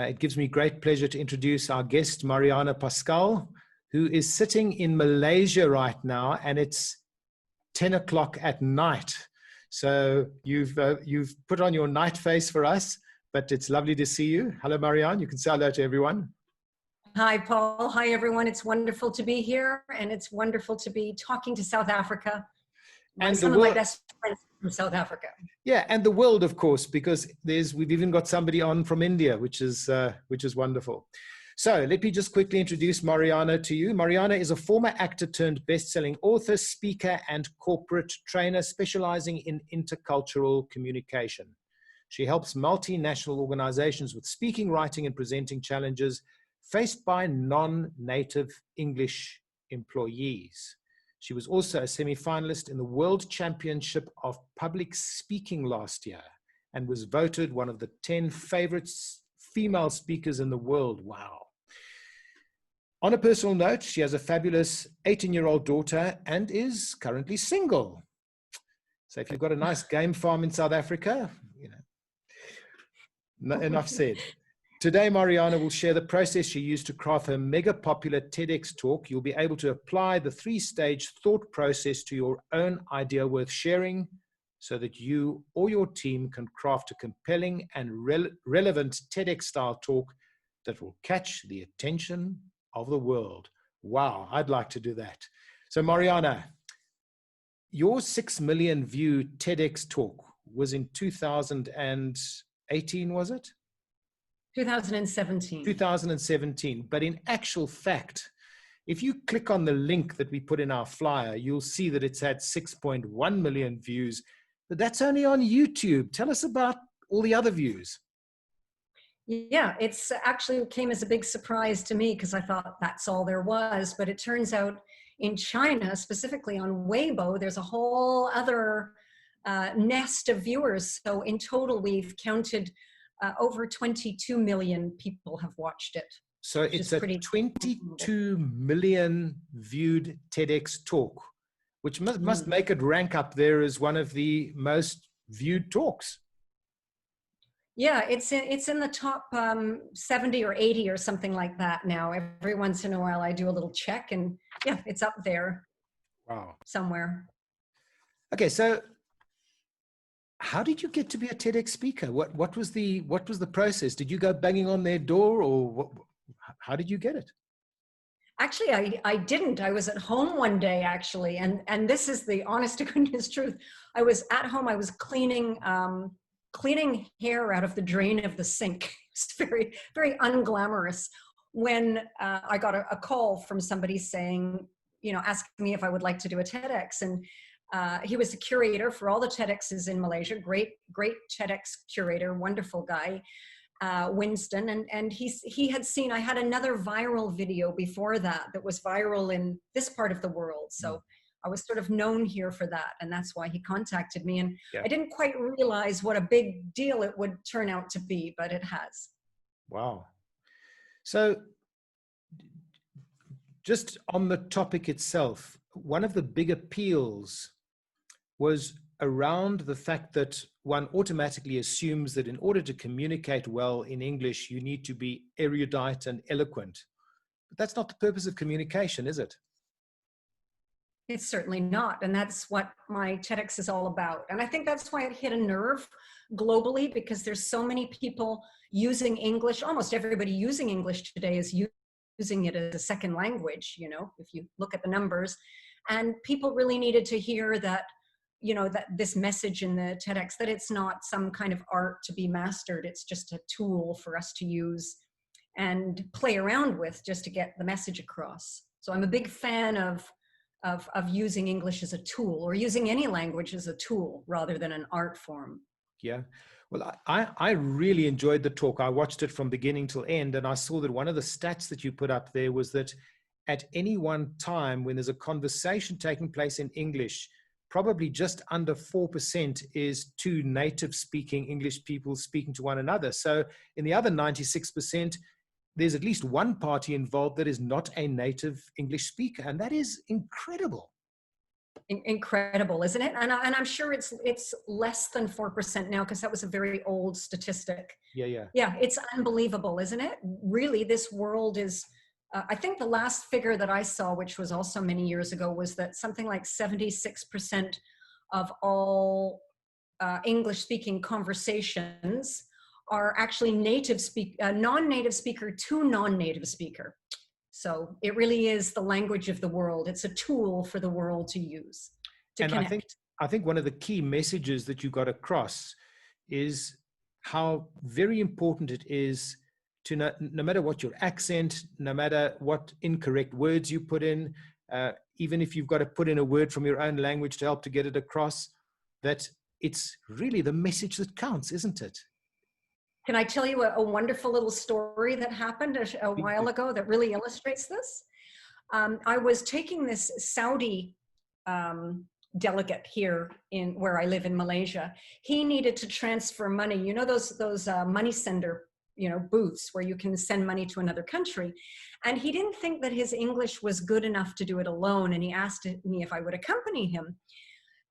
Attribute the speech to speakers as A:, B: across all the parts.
A: It gives me great pleasure to introduce our guest, Marianna Pascal, who is sitting in Malaysia right now, and it's 10 o'clock at night. So you've put on your night face for us, but it's lovely to see you. Hello, Marianne. You can say hello to everyone.
B: Hi, Paul. Hi, everyone. It's wonderful to be here, and it's wonderful to be talking to South Africa. And some of my best friends from South Africa. Yeah,
A: and the world, of course, because we've even got somebody on from India, which is wonderful. So let me just quickly introduce Marianna to you. Marianna is a former actor turned best-selling author, speaker, and corporate trainer specializing in intercultural communication. She helps multinational organizations with speaking, writing, and presenting challenges faced by non-native English employees. She was also a semi-finalist in the World Championship of Public Speaking last year and was voted one of the 10 favorite female speakers in the world. Wow. On a personal note, she has a fabulous 18-year-old daughter and is currently single. So if you've got a nice game farm in South Africa, enough said. Today, Marianna will share the process she used to craft her mega popular TEDx talk. You'll be able to apply the 3-stage thought process to your own idea worth sharing so that you or your team can craft a compelling and relevant TEDx-style talk that will catch the attention of the world. Wow, I'd like to do that. So, Marianna, your 6 million view TEDx talk was in 2018, was it?
B: 2017.
A: 2017. But in actual fact, if you click on the link that we put in our flyer, you'll see that it's had 6.1 million views, but that's only on YouTube. Tell us about all the other views.
B: Yeah, it's actually came as a big surprise to me because I thought that's all there was. But it turns out in China, specifically on Weibo, there's a whole other nest of viewers. So in total, we've counted over 22 million people have watched it.
A: So it's a 22 million viewed TEDx talk, which must make it rank up there as one of the most viewed talks.
B: Yeah, it's in the top 70 or 80 or something like that now. Every once in a while I do a little check and yeah, it's up there.
A: Wow.
B: Somewhere.
A: Okay, so how did you get to be a TEDx speaker? What was the process? Did you go banging on their door, or how did you get it?
B: Actually, I didn't. I was at home one day, actually, and this is the honest to goodness truth. I was at home. I was cleaning hair out of the drain of the sink. It's very, very unglamorous. When I got a call from somebody saying, asking me if I would like to do a TEDx, and he was a curator for all the TEDx's in Malaysia, great TEDx curator, wonderful guy, Winston. And he had seen, I had another viral video before that was viral in this part of the world. So I was sort of known here for that. And that's why he contacted me. And yeah. I didn't quite realize what a big deal it would turn out to be, but it has.
A: Wow. So just on the topic itself, one of the big appeals was around the fact that one automatically assumes that in order to communicate well in English, you need to be erudite and eloquent. But that's not the purpose of communication, is it?
B: It's certainly not. And that's what my TEDx is all about. And I think that's why it hit a nerve globally, because there's so many people using English. Almost everybody using English today is using it as a second language, if you look at the numbers. And people really needed to hear that, that this message in the TEDx, that it's not some kind of art to be mastered. It's just a tool for us to use and play around with just to get the message across. So I'm a big fan of using English as a tool, or using any language as a tool rather than an art form.
A: Yeah. Well, I really enjoyed the talk. I watched it from beginning till end, and I saw that one of the stats that you put up there was that at any one time when there's a conversation taking place in English, probably just under 4% is two native speaking English people speaking to one another. So in the other 96%, there's at least one party involved that is not a native English speaker. And that is incredible.
B: Incredible, isn't it? And I'm sure it's less than 4% now, because that was a very old statistic.
A: Yeah, yeah.
B: Yeah, it's unbelievable, isn't it? Really, this world is, I think the last figure that I saw, which was also many years ago, was that something like 76% of all English speaking conversations are actually non-native speaker to non-native speaker. So it really is the language of the world. It's a tool for the world to use to
A: And
B: connect.
A: I think one of the key messages that you got across is how very important it is to no matter what your accent, no matter what incorrect words you put in, even if you've got to put in a word from your own language to help to get it across, that it's really the message that counts, isn't it?
B: Can I tell you a wonderful little story that happened a while ago that really illustrates this? I was taking this Saudi delegate here in where I live in Malaysia. He needed to transfer money. You know those money sender booths where you can send money to another country, and he didn't think that his English was good enough to do it alone, and he asked me if I would accompany him.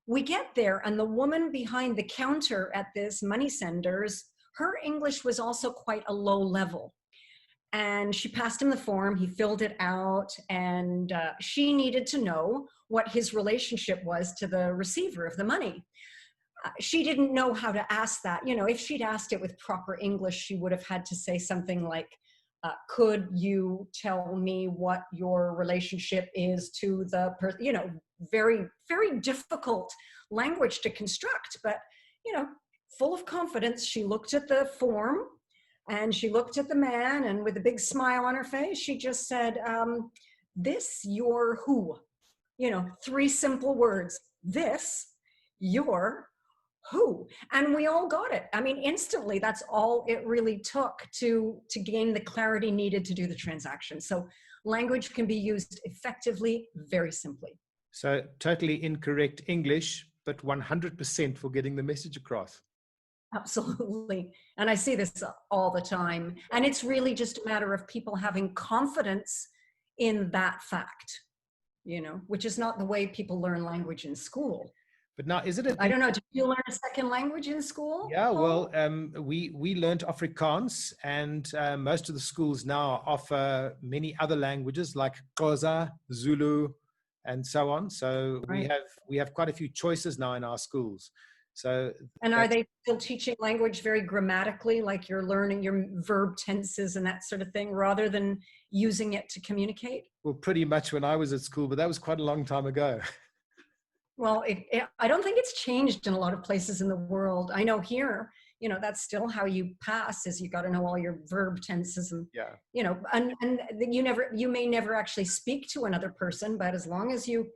B: We get there, and the woman behind the counter at this money sender's, her English was also quite a low level. And she passed him the form, he filled it out, and she needed to know what his relationship was to the receiver of the money. She didn't know how to ask that. If she'd asked it with proper English, she would have had to say something like, could you tell me what your relationship is to the person? Very, very difficult language to construct, but, full of confidence, she looked at the form and she looked at the man, and with a big smile on her face, she just said, this, your who? 3 simple words. This, your who? And we all got it. I mean, instantly, that's all it really took to gain the clarity needed to do the transaction. So language can be used effectively, very simply.
A: So totally incorrect English, but 100% for getting the message across.
B: Absolutely. And I see this all the time. And it's really just a matter of people having confidence in that fact, which is not the way people learn language in school.
A: But now, is it?
B: I don't know. Did you learn a second language in school?
A: Yeah, well, we learned Afrikaans, and most of the schools now offer many other languages like Xhosa, Zulu, and so on. So
B: right.
A: we have quite a few choices now in our schools. So,
B: and are they still teaching language very grammatically, like you're learning your verb tenses and that sort of thing, rather than using it to communicate?
A: Well, pretty much when I was at school, but that was quite a long time ago.
B: Well, I don't think it's changed in a lot of places in the world. I know here, that's still how you pass, is you got to know all your verb tenses and, and you may never actually speak to another person, but as long as you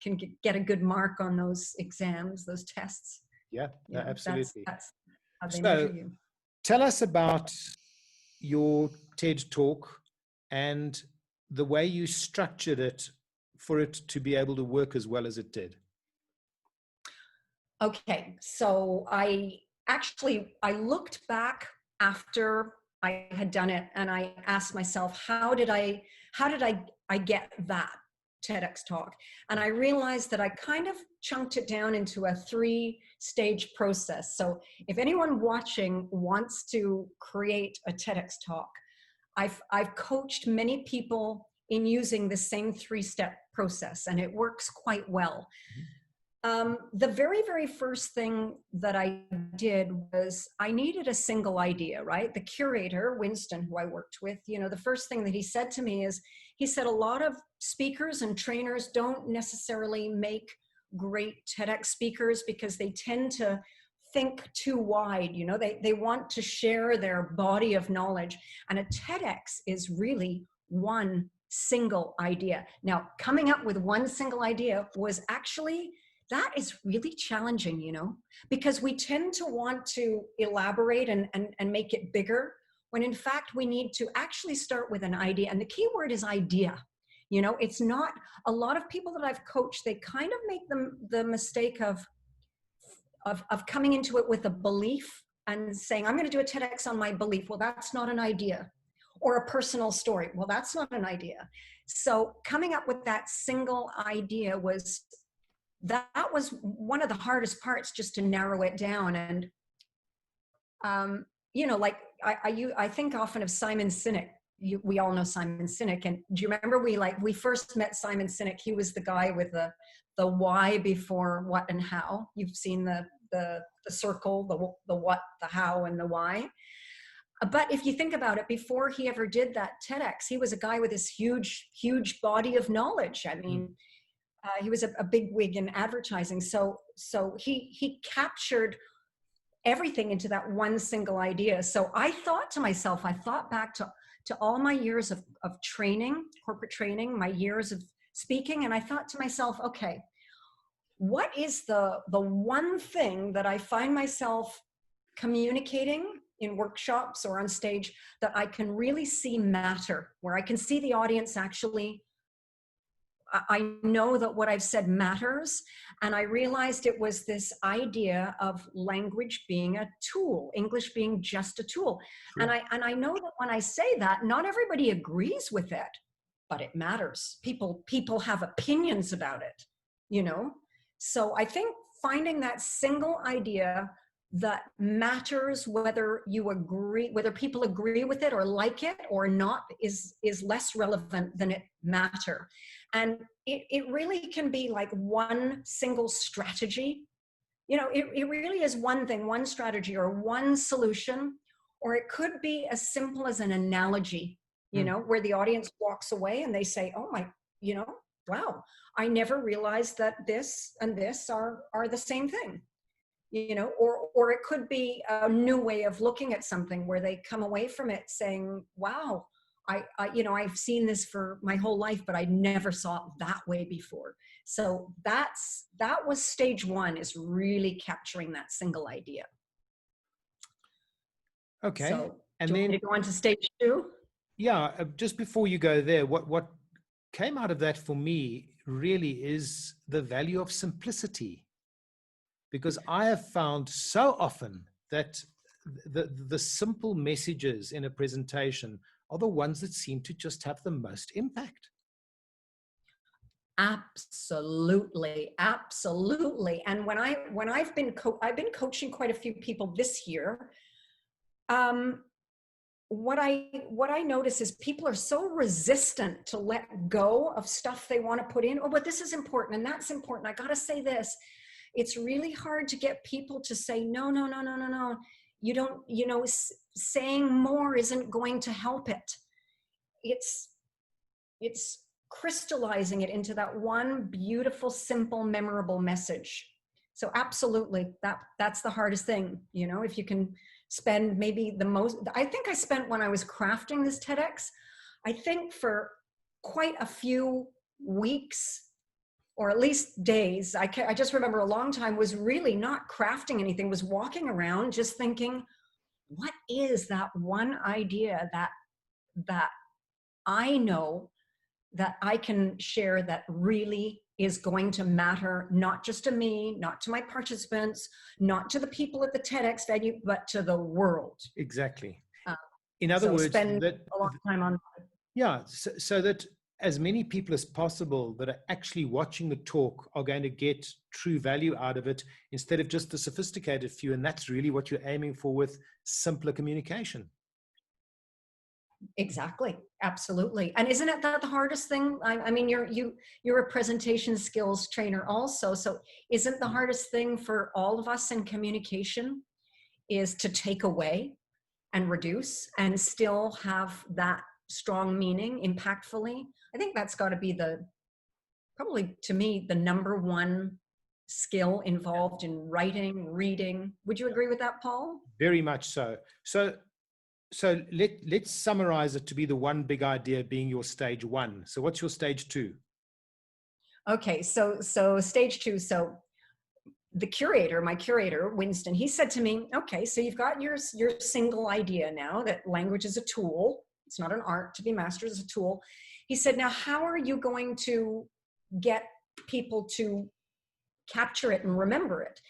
B: can get a good mark on those exams, those tests.
A: Yeah, absolutely.
B: That's how they measure you.
A: Tell us about your TED Talk and the way you structured it for it to be able to work as well as it did.
B: Okay, so I looked back after I had done it, and I asked myself, how did I get that TEDx talk? And I realized that I kind of chunked it down into a 3-stage process. So if anyone watching wants to create a TEDx talk, I've coached many people in using the same 3-step process, and it works quite well. The very, very first thing that I did was I needed a single idea, right? The curator, Winston, who I worked with, the first thing that he said to me is, he said, a lot of speakers and trainers don't necessarily make great TEDx speakers because they tend to think too wide. They want to share their body of knowledge, and a TEDx is really one single idea. Now, coming up with one single idea was actually, that is really challenging, because we tend to want to elaborate and make it bigger, when in fact we need to actually start with an idea. And the key word is idea. It's not, a lot of people that I've coached, they kind of make the mistake of coming into it with a belief and saying, I'm going to do a TEDx on my belief. Well, that's not an idea. Or a personal story. Well, that's not an idea. So coming up with that single idea was that was one of the hardest parts, just to narrow it down. And, like I think often of Simon Sinek. We all know Simon Sinek. And do you remember we first met Simon Sinek? He was the guy with the why before what and how. You've seen the circle, the what, the how, and the why. But if you think about it, before he ever did that TEDx, he was a guy with this huge, huge body of knowledge. I mean, he was a big wig in advertising. So he captured everything into that one single idea. So I thought back to all my years of training, corporate training, my years of speaking. And I thought to myself, okay, what is the one thing that I find myself communicating in workshops or on stage that I can really see matter, where I can see the audience actually, I know that what I've said matters. And I realized it was this idea of language being a tool, English being just a tool. Sure. And I know that when I say that, not everybody agrees with it, but it matters. People have opinions about it, So I think finding that single idea that matters, whether people agree with it or like it or not, is less relevant than it matter. And it really can be like one single strategy. It really is one thing, one strategy or one solution, or it could be as simple as an analogy, where the audience walks away and they say, oh my, wow, I never realized that this and this are the same thing. Or it could be a new way of looking at something where they come away from it saying, wow, I've seen this for my whole life, but I never saw it that way before. So that was stage one, is really capturing that single idea.
A: Okay.
B: So
A: and
B: do you
A: then
B: want me to go on to stage two?
A: Yeah. Just before you go there, what came out of that for me really is the value of simplicity. Because I have found so often that the simple messages in a presentation are the ones that seem to just have the most impact.
B: Absolutely. And when I've been coaching quite a few people this year, what I notice is people are so resistant to let go of stuff they want to put in. Oh, but this is important and that's important. I got to say this. It's really hard to get people to say, no. You don't, saying more isn't going to help it. It's crystallizing it into that one beautiful, simple, memorable message. So absolutely, that's the hardest thing. If you can spend maybe the most, I think I spent, when I was crafting this TEDx, I think for quite a few weeks, or at least days, I just remember a long time, was really not crafting anything, was walking around just thinking, what is that one idea that I know that I can share that really is going to matter, not just to me, not to my participants, not to the people at the TEDx venue, but to the world.
A: Exactly. In other words,
B: spend a long time on that.
A: Yeah, so that as many people as possible that are actually watching the talk are going to get true value out of it, instead of just the sophisticated few. And that's really what you're aiming for with simpler communication.
B: Exactly. Absolutely. And isn't it that the hardest thing? I mean, you're a presentation skills trainer also. So isn't the hardest thing for all of us in communication is to take away and reduce and still have that strong meaning impactfully? I think that's got to be probably to me, the number one skill involved in writing, reading. Would you agree with that, Paul? Very much so.
A: So let's summarize it to be the one big idea being your stage one. So what's your stage two?
B: Okay, so stage two. So my curator, Winston, he said to me, okay, so you've got your single idea now that language is a tool. It's not an art to be mastered, it's a tool. He said, now how are you going to get people to capture it and remember it?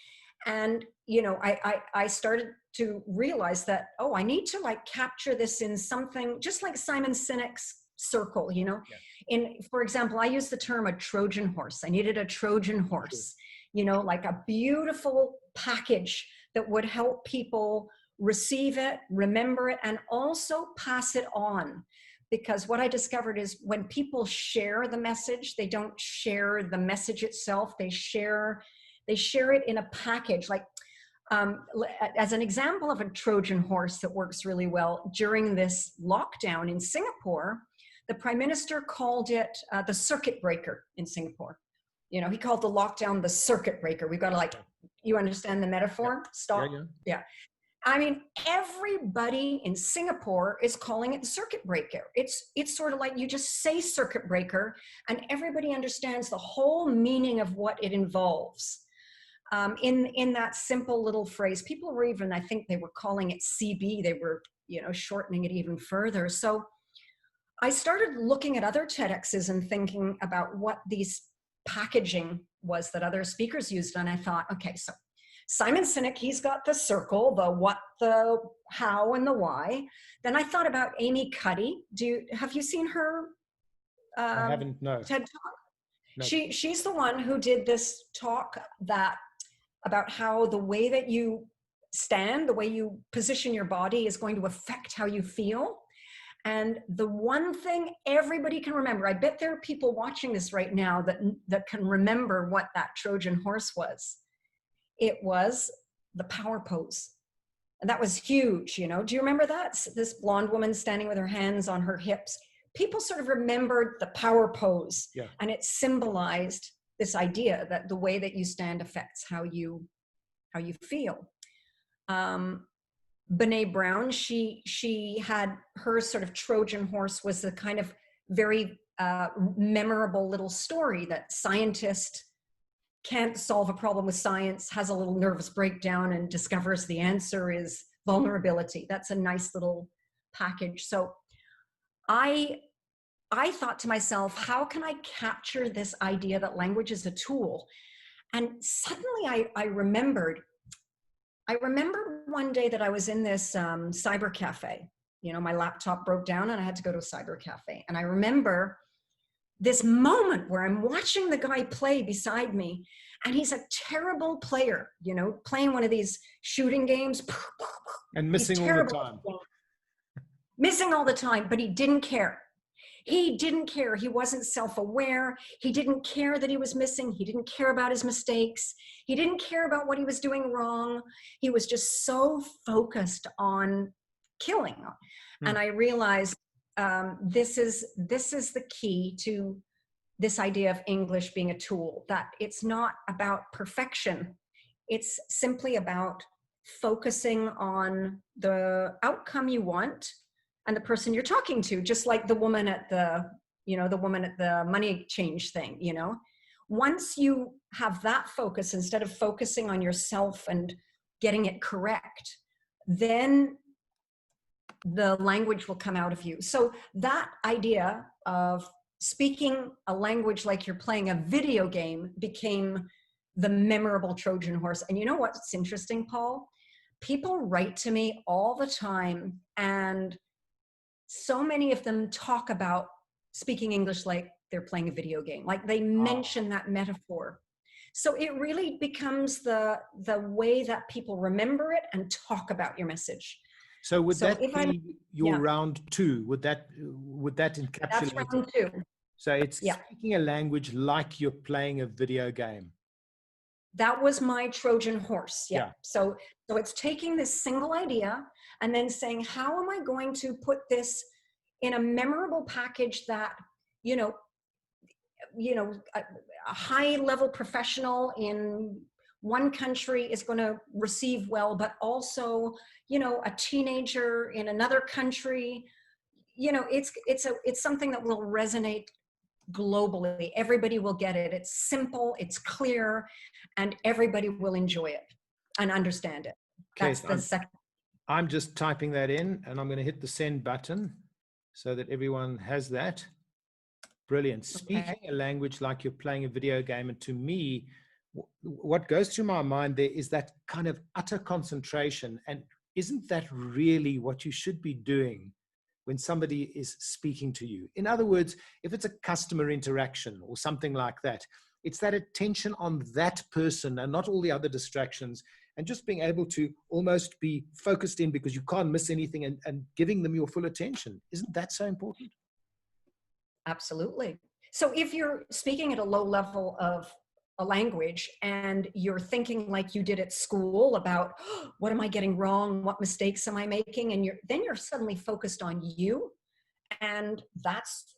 B: And, I started to realize that, I need to capture this in something just like Simon Sinek's circle, you know.
A: Yeah.
B: For example, I use the term a Trojan horse. I needed a Trojan horse, you know, like a beautiful package that would help people receive it, remember it, and also pass it on. Because what I discovered is when people share the message, they don't share the message itself. They share it in a package. Like, as an example of a Trojan horse that works really well, during this lockdown in Singapore, the Prime Minister called it the circuit breaker in Singapore. You know, he called the lockdown the circuit breaker. We've got to, like, you understand the metaphor?
A: Yeah.
B: Stop.
A: Yeah.
B: I mean, everybody in Singapore is calling it the circuit breaker. It's sort of like you just say circuit breaker and everybody understands the whole meaning of what it involves. In that simple little phrase, people were even, I think they were calling it CB. They were, you know, shortening it even further. So I started looking at other TEDx's and thinking about what these packaging was that other speakers used. And I thought, okay, so Simon Sinek, he's got the circle, the what, the how, and the why. Then I thought about Amy Cuddy. Have you seen her
A: I haven't, no.
B: TED Talk?
A: No.
B: She's the one who did this talk about how the way that you stand, the way you position your body is going to affect how you feel. And the one thing everybody can remember, I bet there are people watching this right now that can remember what that Trojan horse was. It was the power pose. And that was huge, you know. Do you remember that? This blonde woman standing with her hands on her hips. People sort of remembered the power pose.
A: Yeah.
B: And it symbolized this idea that the way that you stand affects how you feel. Brene Brown, she had her sort of Trojan horse was a kind of very memorable little story that scientist can't solve a problem with science, has a little nervous breakdown and discovers the answer is vulnerability. That's a nice little package. So I thought to myself, how can I capture this idea that language is a tool? And suddenly I remembered one day that I was in this cyber cafe. You know, my laptop broke down and I had to go to a cyber cafe. And I remember this moment where I'm watching the guy play beside me, and he's a terrible player, you know, playing one of these shooting games.
A: And missing all the time.
B: Missing all the time, but he didn't care. He didn't care. He wasn't self-aware. He didn't care that he was missing. He didn't care about his mistakes. He didn't care about what he was doing wrong. He was just so focused on killing. And I realized this is the key to this idea of English being a tool, that it's not about perfection. It's simply about focusing on the outcome you want and the person you're talking to, just like the woman at the money change thing, you know. Once you have that focus, instead of focusing on yourself and getting it correct, then the language will come out of you. So that idea of speaking a language like you're playing a video game became the memorable Trojan horse. And you know what's interesting, Paul? People write to me all the time, and so many of them talk about speaking English like they're playing a video game, like they mention that metaphor. So it really becomes the way that people remember it and talk about your message.
A: So would that be your round two? Would that encapsulate?
B: That's round two.
A: So it's speaking a language like you're playing a video game.
B: That was my Trojan horse. Yeah. So it's taking this single idea and then saying, how am I going to put this in a memorable package that, a high level professional in one country is going to receive well, but also, a teenager in another country, it's something that will resonate globally. Everybody will get it. It's simple, it's clear, and everybody will enjoy it and understand it. That's the second.
A: I'm just typing that in, and I'm going to hit the send button so that everyone has that. Brilliant. Speaking a language like you're playing a video game. And to me, what goes through my mind there is that kind of utter concentration. And isn't that really what you should be doing when somebody is speaking to you. In other words, if it's a customer interaction or something like that, it's that attention on that person and not all the other distractions, and just being able to almost be focused in because you can't miss anything, and giving them your full attention. Isn't that so important?
B: Absolutely. So if you're speaking at a low level of a language and you're thinking like you did at school about, oh, what am I getting wrong? What mistakes am I making? And then you're suddenly focused on you. And that's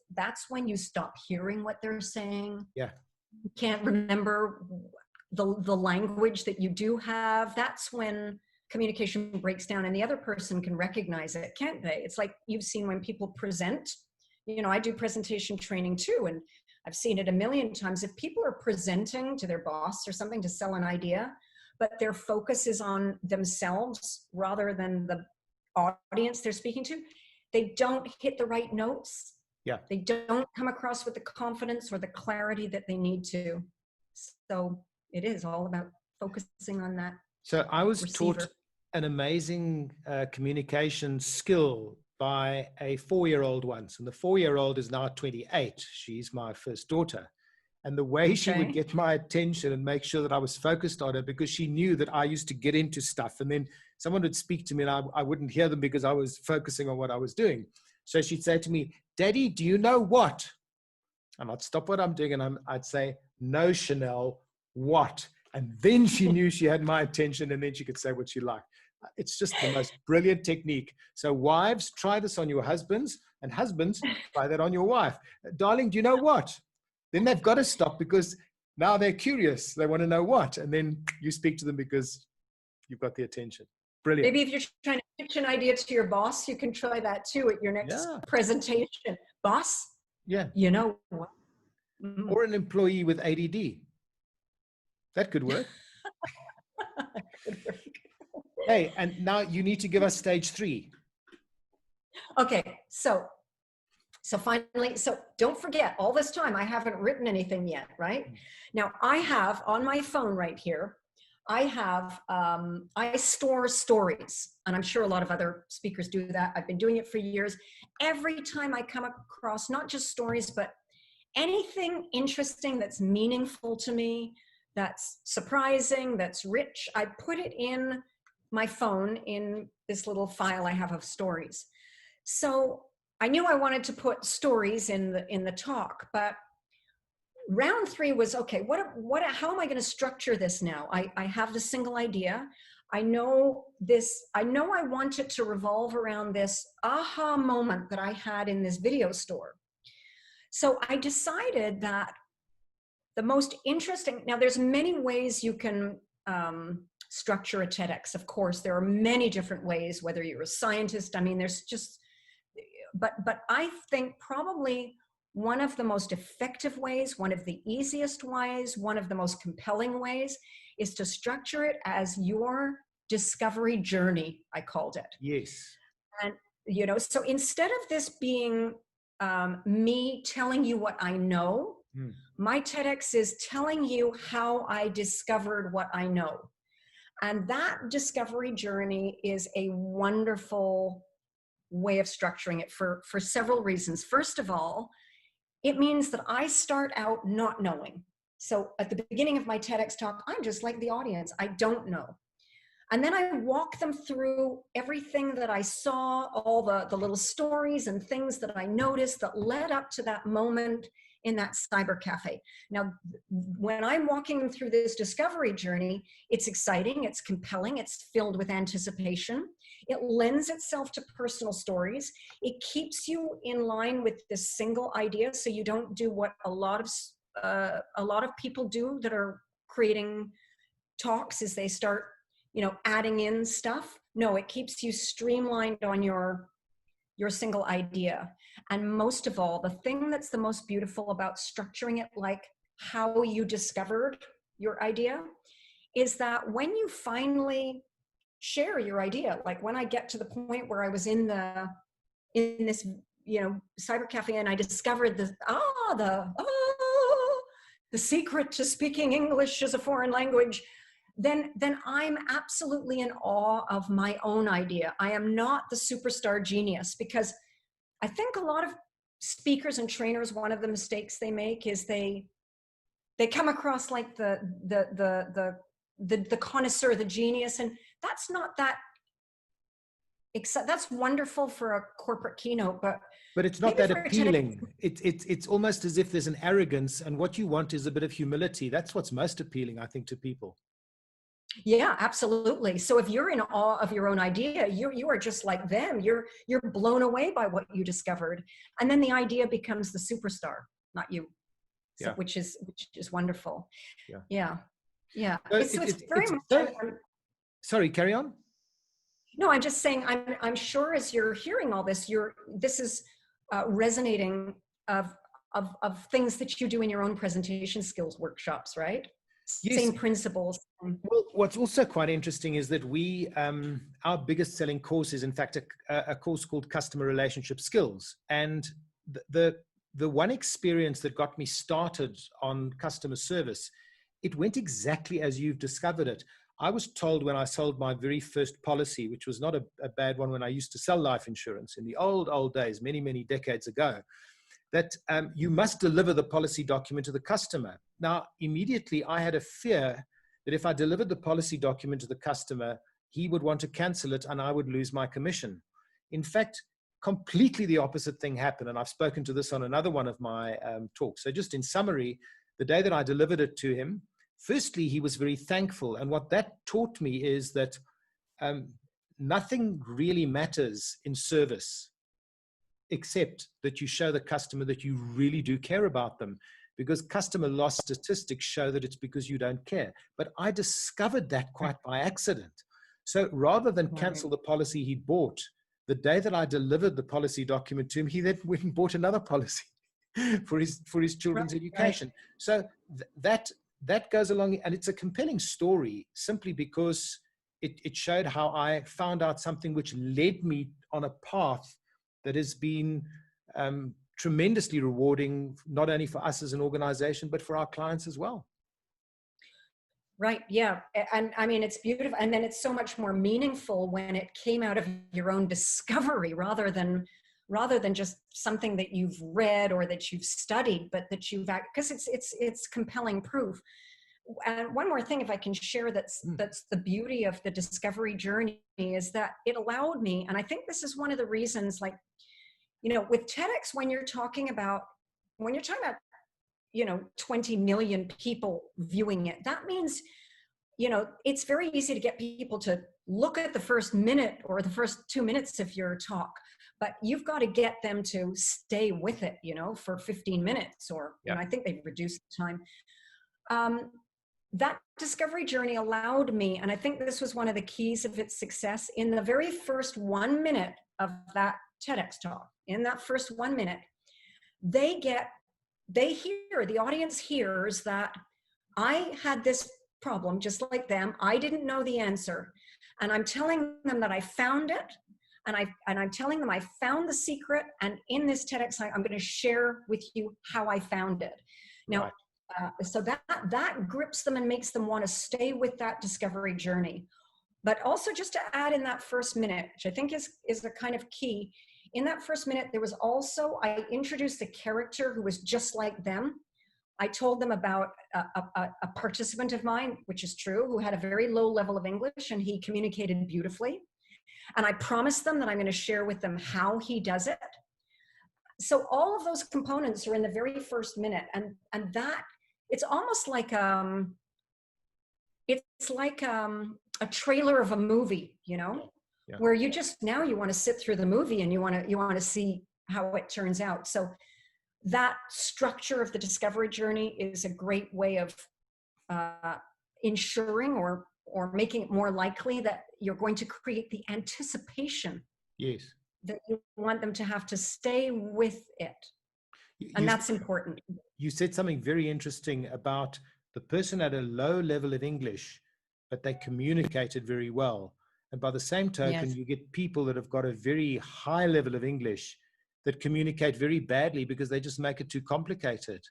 B: when you stop hearing what they're saying.
A: Yeah.
B: You can't remember the language that you do have. That's when communication breaks down, and the other person can recognize it, can't they? It's like you've seen when people present. You know, I do presentation training too, and I've seen it a million times. If people are presenting to their boss or something to sell an idea, but their focus is on themselves rather than the audience they're speaking to, they don't hit the right notes.
A: Yeah.
B: They don't come across with the confidence or the clarity that they need to. So it is all about focusing on that.
A: So I was
B: receiver.
A: taught an amazing communication skill by a 4-year-old once, and the 4-year-old is now 28. She's my first daughter. And the way she would get my attention and make sure that I was focused on her, because she knew that I used to get into stuff, and then someone would speak to me and I wouldn't hear them because I was focusing on what I was doing. So she'd say to me, "Daddy, do you know what?" And I'd stop what I'm doing and I'd say, "No, Chanel, what?" And then she knew she had my attention, and then she could say what she liked. It's just the most brilliant technique. So wives, try this on your husbands, and husbands, try that on your wife. "Darling, do you know what?" Then they've got to stop, because now they're curious. They want to know what. And then you speak to them because you've got the attention. Brilliant.
B: Maybe if you're trying to pitch an idea to your boss, you can try that too at your next presentation. Boss?
A: Yeah.
B: You know what? Mm.
A: Or an employee with ADD. That could work. Hey, and now you need to give us stage 3.
B: Okay, so finally, so don't forget, all this time I haven't written anything yet, right? Now I have on my phone right here, I store stories, and I'm sure a lot of other speakers do that. I've been doing it for years. Every time I come across not just stories, but anything interesting that's meaningful to me, that's surprising, that's rich, I put it in my phone in this little file I have of stories. So I knew I wanted to put stories in the talk, but round 3 was, okay, how am I going to structure this now? I have the single idea. I know I want it to revolve around this aha moment that I had in this video store. So I decided that the most interesting, now there's many ways you can structure a TEDx. Of course, there are many different ways, whether you're a scientist, I mean, there's just, but I think probably one of the most effective ways, one of the easiest ways, one of the most compelling ways is to structure it as your discovery journey, I called it.
A: Yes.
B: And, you know, so instead of this being me telling you what I know, my TEDx is telling you how I discovered what I know. And that discovery journey is a wonderful way of structuring it for several reasons. First of all, it means that I start out not knowing. So at the beginning of my TEDx talk, I'm just like the audience. I don't know. And then I walk them through everything that I saw, all the little stories and things that I noticed that led up to that moment in that cyber cafe. Now, when I'm walking them through this discovery journey, it's exciting, it's compelling, it's filled with anticipation. It lends itself to personal stories. It keeps you in line with this single idea, so you don't do what a lot of people do that are creating talks, is they start, you know, adding in stuff. No, it keeps you streamlined on your single idea. And most of all, the thing that's the most beautiful about structuring it like how you discovered your idea is that when you finally share your idea, like when I get to the point where I was in this, you know, cyber cafe, and I discovered the secret to speaking English as a foreign language, then I'm absolutely in awe of my own idea. I am not the superstar genius, because I think a lot of speakers and trainers, one of the mistakes they make is they come across like the connoisseur, the genius, and that's not that. Except that's wonderful for a corporate keynote,
A: but it's not that appealing. It's almost as if there's an arrogance, and what you want is a bit of humility. That's what's most appealing, I think, to people.
B: Yeah, absolutely. So if you're in awe of your own idea, you are just like them. You're blown away by what you discovered, and then the idea becomes the superstar, not you. So,
A: yeah.
B: which is wonderful. Yeah.
A: So
B: it's very much.
A: Sorry, carry on.
B: No, I'm just saying. I'm sure as you're hearing all this, this is resonating of things that you do in your own presentation skills workshops, right?
A: Yes.
B: Same principles.
A: Well, what's also quite interesting is that we, our biggest selling course is in fact a course called Customer Relationship Skills. And the one experience that got me started on customer service, it went exactly as you've discovered it. I was told when I sold my very first policy, which was not a bad one when I used to sell life insurance in the old days, many, many decades ago, that you must deliver the policy document to the customer. Now, immediately I had a fear that if I delivered the policy document to the customer, he would want to cancel it and I would lose my commission. In fact, completely the opposite thing happened. And I've spoken to this on another one of my talks. So just in summary, the day that I delivered it to him, firstly, he was very thankful. And what that taught me is that nothing really matters in service except that you show the customer that you really do care about them, because customer loss statistics show that it's because you don't care. But I discovered that quite by accident. So rather than cancel the policy he bought, the day that I delivered the policy document to him, he then went and bought another policy for his children's education. So that goes along, and it's a compelling story simply because it showed how I found out something which led me on a path that has been tremendously rewarding, not only for us as an organization, but for our clients as well.
B: Right. Yeah. And I mean, it's beautiful. And then it's so much more meaningful when it came out of your own discovery rather than just something that you've read or that you've studied, but that you've, because it's compelling proof. And one more thing, if I can share, that's the beauty of the discovery journey, is that it allowed me, and I think this is one of the reasons, like, you know, with TEDx, when you're talking about 20 million people viewing it, that means, you know, it's very easy to get people to look at the first minute or the first 2 minutes of your talk, but you've got to get them to stay with it, you know, for 15 minutes or, and I think they've reduced the time. That discovery journey allowed me, and I think this was one of the keys of its success, in the very first 1 minute of that TEDx talk, in that first 1 minute, the audience hears that I had this problem just like them. I didn't know the answer. And I'm telling them that I found it. And I'm telling them I found the secret. And in this TEDx, I'm going to share with you how I found it. Now, so that grips them and makes them want to stay with that discovery journey. But also, just to add, in that first minute, which I think is a kind of key, in that first minute, there was also, I introduced a character who was just like them. I told them about a participant of mine, which is true, who had a very low level of English, and he communicated beautifully. And I promised them that I'm going to share with them how he does it. So all of those components are in the very first minute. And that, it's almost like, it's like a trailer of a movie, you know, where you just, now you want to sit through the movie and you want to see how it turns out. So that structure of the discovery journey is a great way of ensuring or making it more likely that you're going to create the anticipation that you want them to have to stay with it. And that's important.
A: You said something very interesting about the person had a low level of English, but they communicated very well. And by the same token, you get people that have got a very high level of English that communicate very badly because they just make it too complicated.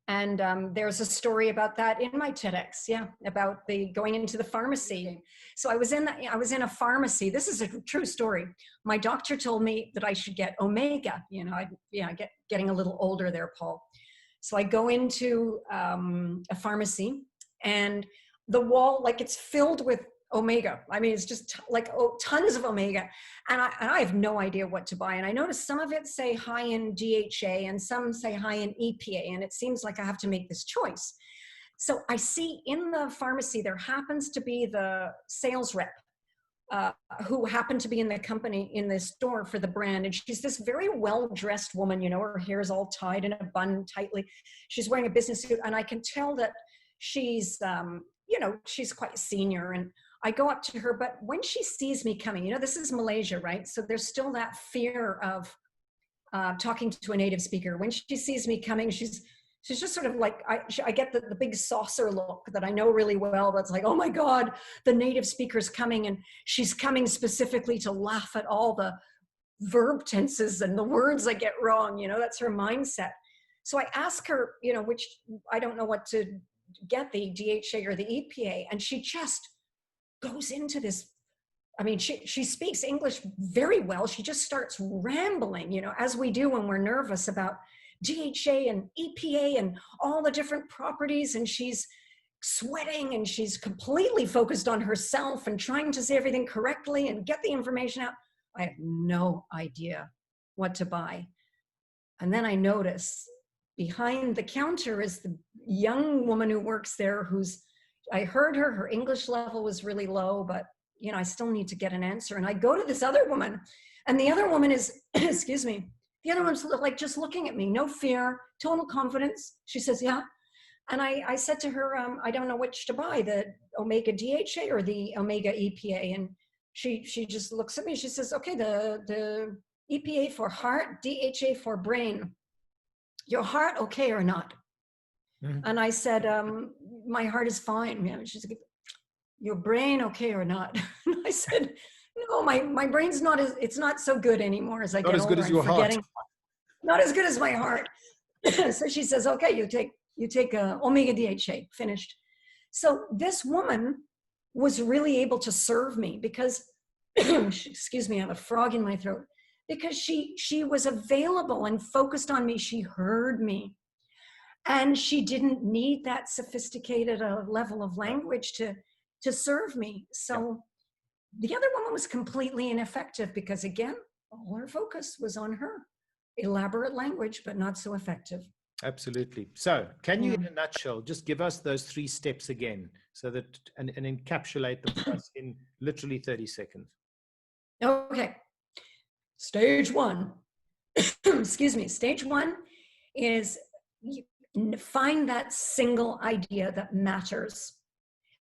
B: And there's a story about that in my TEDx, yeah, about the going into the pharmacy. So I was in a pharmacy. This is a true story. My doctor told me that I should get omega. You know, getting a little older there, Paul. So I go into a pharmacy, and the wall, like, it's filled with omega. I mean, it's just like tons of omega, and I have no idea what to buy. And I noticed some of it say high in DHA and some say high in EPA, and it seems like I have to make this choice. So I see in the pharmacy there happens to be the sales rep who happened to be in the company in the store for the brand, and she's this very well-dressed woman. You know, her hair is all tied in a bun tightly. She's wearing a business suit, and I can tell that she's you know, she's quite senior. And I go up to her, but when she sees me coming, you know, this is Malaysia, right? So there's still that fear of talking to a native speaker. When she sees me coming, she's just sort of like, I get the big saucer look that I know really well. That's like, oh my God, the native speaker's coming, and she's coming specifically to laugh at all the verb tenses and the words I get wrong. You know, that's her mindset. So I ask her, you know, which I don't know what to get, the DHA or the EPA, and she just goes into this. I mean, she speaks English very well. She just starts rambling, you know, as we do when we're nervous, about DHA and EPA and all the different properties, and she's sweating and she's completely focused on herself and trying to say everything correctly and get the information out. I have no idea what to buy. And then I notice behind the counter is the young woman who works there, I heard her English level was really low, but you know, I still need to get an answer. And I go to this other woman, and the other woman is, excuse me, the other one's like just looking at me, no fear, total confidence. She says, yeah. And I said to her, I don't know which to buy, the Omega DHA or the Omega EPA. And she just looks at me. She says, okay, the EPA for heart, DHA for brain. Your heart okay or not? Mm-hmm. And I said, my heart is fine. Yeah. She's like, your brain okay or not? And I said, no, my brain's not it's not so good anymore as I get older. Not as good as your heart. Not as good as my heart. So she says, okay, you take Omega DHA, finished. So this woman was really able to serve me because, excuse me, I have a frog in my throat, because she was available and focused on me. She heard me, and she didn't need that sophisticated level of language to serve me. So the other woman was completely ineffective because, again, all her focus was on her. Elaborate language, but not so effective.
A: Absolutely. So can you, in a nutshell, just give us those 3 steps again, so that, and encapsulate them for us in literally 30 seconds.
B: Okay. Stage 1, excuse me. Stage 1 is find that single idea that matters.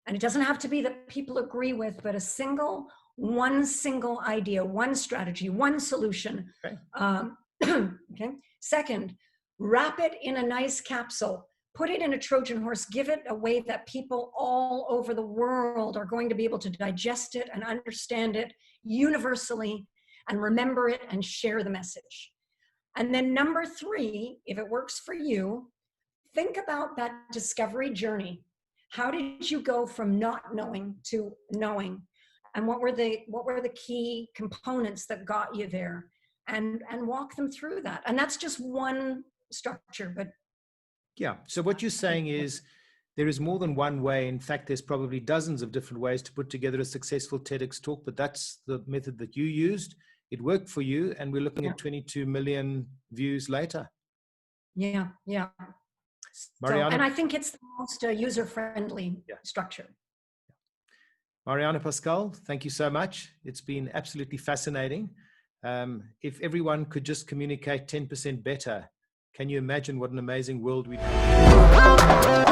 B: And it doesn't have to be that people agree with, but one single idea, one strategy, one solution. Okay. Okay. Second, wrap it in a nice capsule. Put it in a Trojan horse. Give it a way that people all over the world are going to be able to digest it and understand it universally and remember it and share the message. And then number 3, if it works for you, think about that discovery journey. How did you go from not knowing to knowing? And what were the key components that got you there? And walk them through that. And that's just one structure, but
A: yeah. So what you're saying is there is more than one way. In fact, there's probably dozens of different ways to put together a successful TEDx talk, but that's the method that you used. It worked for you, and we're looking at 22 million views later.
B: Yeah.
A: Marianna,
B: and I think it's the most user-friendly structure.
A: Marianna Pascal, thank you so much. It's been absolutely fascinating. If everyone could just communicate 10% better, can you imagine what an amazing world we'd have?